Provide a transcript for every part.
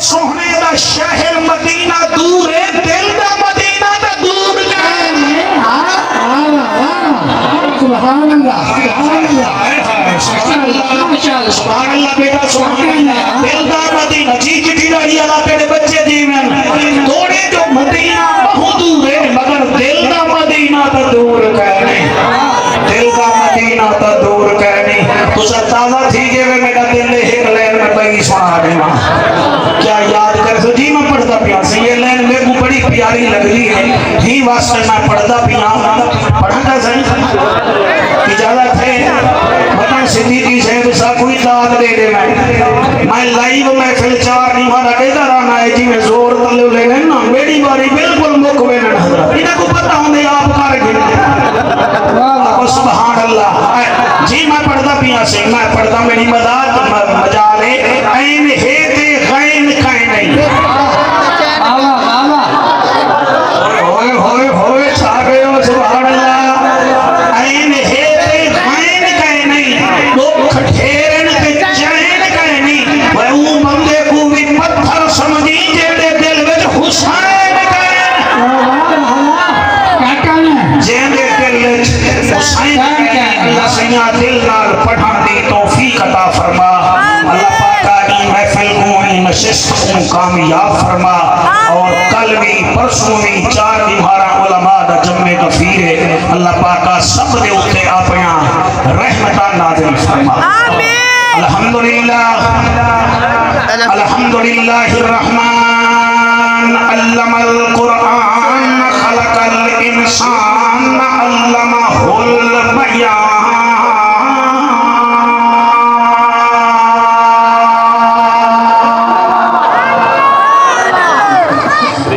सोहने दा शहर मदीना दूर है, दिल दा मदीना दा दूर सुभान अल्लाह सुभान अल्लाह बेटा सुभान अल्लाह। दिल दा मदीना जी चिट्ठी दाड़ी वाला तेरे बच्चे जीवन थोड़े जो मदीना बहुत दूर है मगर दिल दा मदीना दा दूर कहने, दिल दा मदीना दा दूर कहने। तुझ ताजा थी गए वे मेरा दिल एक लाइन में बगी सुना देना क्या याद कर सो जी। मैं पढ़ता पिया सी ये लाइन मेरे को बड़ी प्यारी लग रही है ही वास्ते मैं पढ़ता पिया पढ़ा सही इजाजत है बता सिद्दीकी साहब सा कोई दाद दे दे मैं लाइव महफिल चार नहीं मारा इधर आना है जी मैं जोर तले लेने ना मेरी बारी बिल्कुल मुक वेन हजरत इन्हें को पता होंगे आप कर गए सुभान अल्लाह जी। मैं पढ़ता पिया से मैं पढ़ता मेरी मजा ले ऐन हे ते गैन काए नहीं होए होए होए छा गए हो सुभान अल्लाह। ऐन हे ते गैन काए नहीं दुख ठेरन ते चैन काए नहीं वह ऊ बंदे को भी पत्थर समझी जेड़े दिल विच हुसैन काए जेड़े दिल विच हुसैन अल्लाह सैया दिल नाल पढ़न दी तौफीक अता फरमा। अल्लाह पाक दी महफिल को नशिस्त को कामयाब फरमा और कल भी परसों भी चार दिहारा उलमा दा जम्मे गफीर है अल्लाह पाक सब दे उत्ते अपना रहमतां नाज़िल फरमा। अल्हम्दुलिल्लाह अल्हम्दुलिल्लाहिर रहमान अल्लमल कुरान खलकल इंसान अल्लमहुल बयान।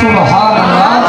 सुभान अल्लाह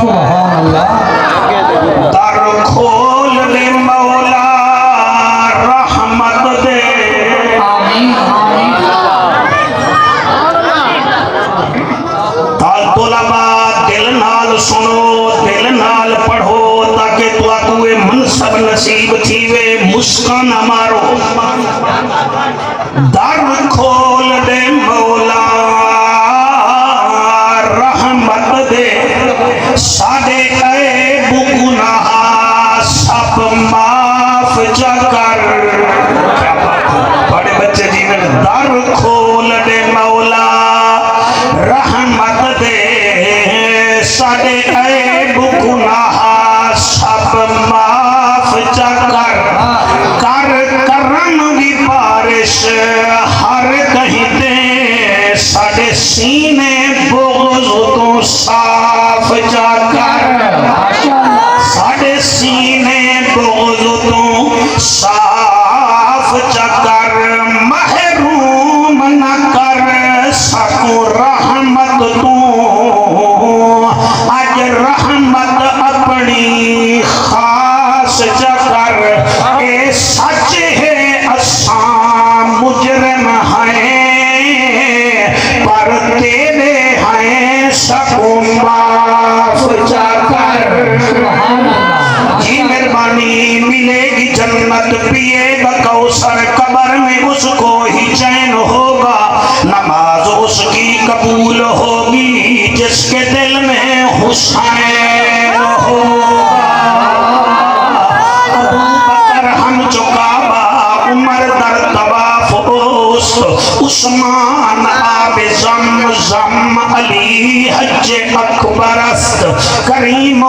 सुभान अल्लाह दर खोल दे मौला रहमत दे आमीन आमीन तुलबा दिल नाल सुनो दिल नाल पढ़ो ताकि तुआकू ये मनसब नसीब थीवे मुस्कान मारो। दर खोल दे मौला रहमत दे साडे ऐब गुनाह सब माफ जा कर। बड़े बच्चे जीवन दर खोल दे मौला रहमत दे साडे ऐब गुनाह सब माफ जा कर। कर करम दी बारिश हर कहीं दे साडे सीने बोझ तो साफ जा कर। साडे सीने बोझ तो साफ जा कर। महरूम न कर सकूं रहमत तू अज रहमत अपनी खास जा कर। ए सच है असां मुजरम हैं पर तेरे हैं सकूं माफ जा कर। जी मेहरबानी मिलेगी जन्नत पिएगा कौसर कब्र में उसको ही चैन होगा। नमाज उसकी कबूल होगी जिसके दिल में हुसैन होगा। अबू बकर हम चुकाबा उमर दर तवाफ उस्मान आबे ज़म अली हज अकबरस्त करीम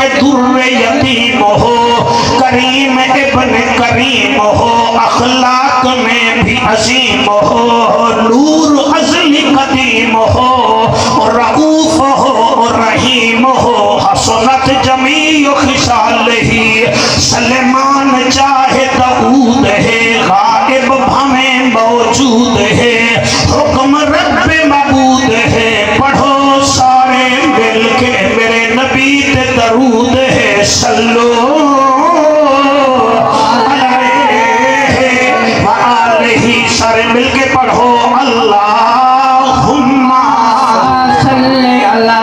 के दुर्रे यतीम हो, करीम इब्न करीम हो, अखलाक में भी अजीम हो, नूर अज़ली कदीम हो, रऊफ हो, रहीम हो, हसनत जमीउ खिसालही, सलेमान चाहे दाऊद है, गायब भमे मौजूद है, हुक्म रब्बे मबूद है, पढ़ो सारे मिलके मेरे नबी ते दरूद है, सल्लो अलैहि व आलिही, सारे मिलके पढ़ो अल्लाहुम्मा सल्ले अला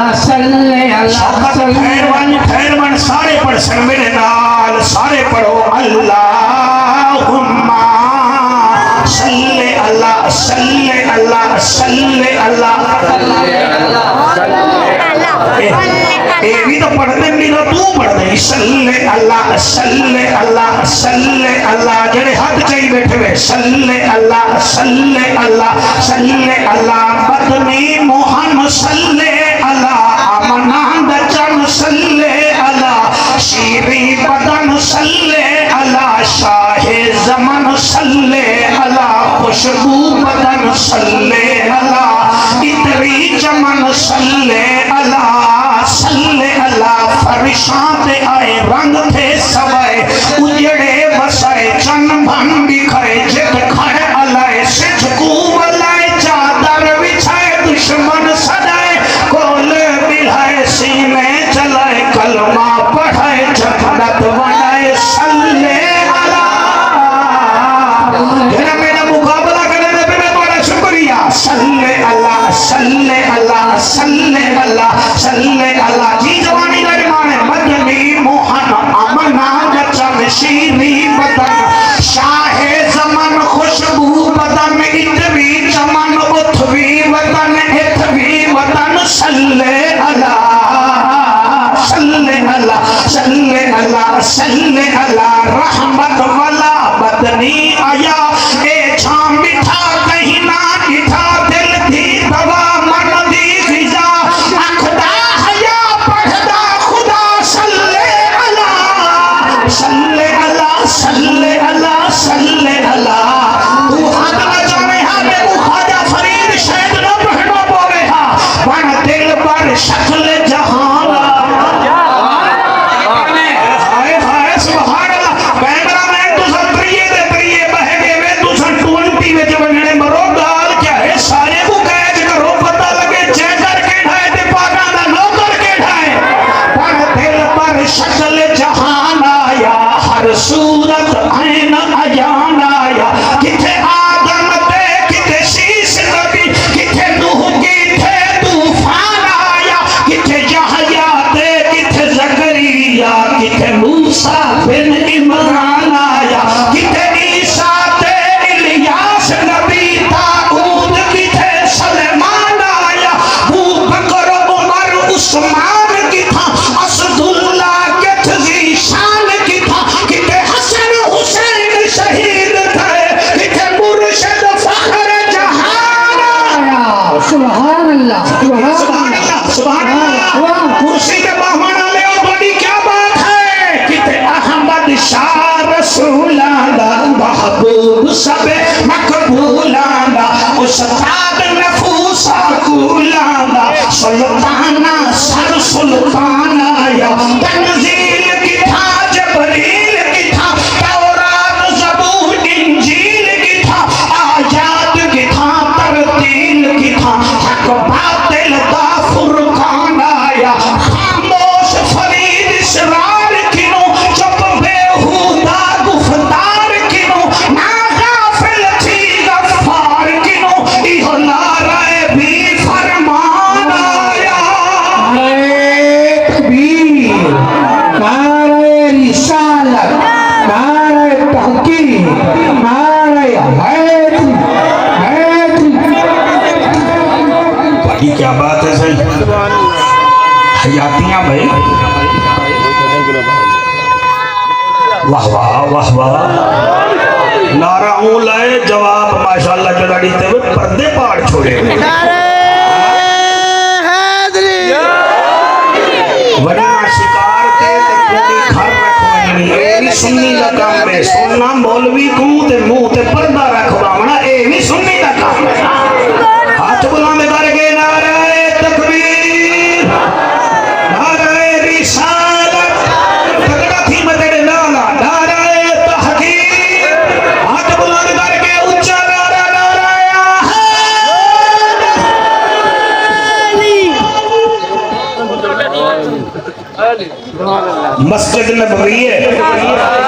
खैरवन सारे पढ़ सर मेरे नाल, सारे पढ़ो अल्लाहुम्मा सल्ले अला सल्ले अला सल्ले अला। ये भी तो पढ़ते नहीं तो तू पढ़ दे, सल्ले अल्लाह सल्ले अल्लाह सल्ले अल्लाह, जेड़े हाथ चाहिए बैठे हुए सल्ले अल्लाह सल्ले अल्लाह सल्ले अल्लाह, बदनी मोहन सल्ले अल्लाह, अमना दचन सल्ले अल्लाह, शीरी बदन सल्ले अल्लाह, शाहे जमन सल्ले अल्लाह, खुशबू बदन सल्ले अल्लाह, इतरी चमन सल्ले अल्लाह सल्ले अल्लाह, फरिशाते आए रंग थे सवाए, उजड़े बसाए चन भन बिखाए, जित खाए अलाए सिद्ध कूम लाए, चादर बिछाए दुश्मन सजाए, कोल बिलाए सीने चलाए, कलमा पढ़ाए जफरत बनाए, सल्ले अल्लाह। मेरा मुकाबला करने पे मैं तुम्हारा शुक्रिया, सल्ले अल्लाह सल्ले अल्लाह सल्ले अल्लाह सल्ले अल्लाह। जी जवानी का ईमान है, मदनी मोहन अमना जचन शीरी बदन, शाहे जमन खुशबू बदन, इतवी चमन उथवी वतन, इथवी वतन, सल्ले अल्लाह सल्ले अल्लाह सल्ले अल्लाह सल्ले अल्लाह, रहमत वाला बदनी आया, ए छाम मिठा कहीं ना मिठा, दिल दी दवा मन दी फिजा, अखदा हया पढ़दा खुदा, सल्ले अल्लाह सल्ले अल्लाह सल्ले अल्लाह सल्ले अल्लाह। तू हाथ न जाने हा मैं ख्वाजा फरीद शायद न पढ़ना बोले हा, बन दिल पर शक्ल जहान, हाय हाय सुभान अल्लाह। कैमरामैन तू सब प्रिय दे प्रिय बह गए वे, तू सब 20 विच बनने मरो, गाल क्या है सारे को कैद करो, पता लगे चेकर के ढाए ते पागा दा नौकर के ढाए, पर दिल पर शक्ल जहान आया, हर सूरत ऐन अजान आया, किथे आदम ते किथे शीश नबी, किथे नूह किथे तूफान आया, किथे यहया ते किथे ज़करिया, किथे मूसा बिन इमरान आया, किथे ईसा ते इलियास नबी, दाऊद किथे सलेमान आया, अबू बकर उमर उस्मान की था, असदुल्ला किथ ज़ीशान की था, किथे हसन हुसैन शहीद थे, किथे मुर्शिद फख्र जहान आया। सुभान अल्लाह सुभान अल्लाह सुभान अल्लाह। कुर्सी पे बाहमान ले और बड़ी क्या बात है, किथे अहमद शाह रसूलाना, महबूब सबे मकबूलाना, उस्ताद नफूसा कूलाना, सुल्ताना सर सुल्ताना, या तंजील की था जबरील की था, तौरात ज़बूर इंजील की था, आयात की था तरतील की था, हक बातिल का फुरकान आया, खामोश फरीद इसरार किनो, चुप बेहुदा गुफ्तार किनो, ना गाफिल थी गफ्फार किनो, इहो नारे भी फरमान आया। तकबीर, नारे रिसालत, नारे तहकीक, नारे हैदरी हैदरी। बड़ी क्या बात है सही, हयातियां भाई, वाह वाह वाह वाह, नारा ऊं लाए जवाब माशाअल्लाह के गाड़ी ते पर्दे पाड़ छोड़े, वरना शिकार ते ये भी सुन्नी का काम है सुनना मौलवी को ते मुंह ते पर्दा रखवावना ये भी सुन्नी का काम है हाथ बुलंद करके नारे तकबीर नारे रिसालत तगड़ा थी मदद नाला नारे तहकीर हाथ बुलंद करके ऊंचा नारा नाराया मस्जिद नबवी है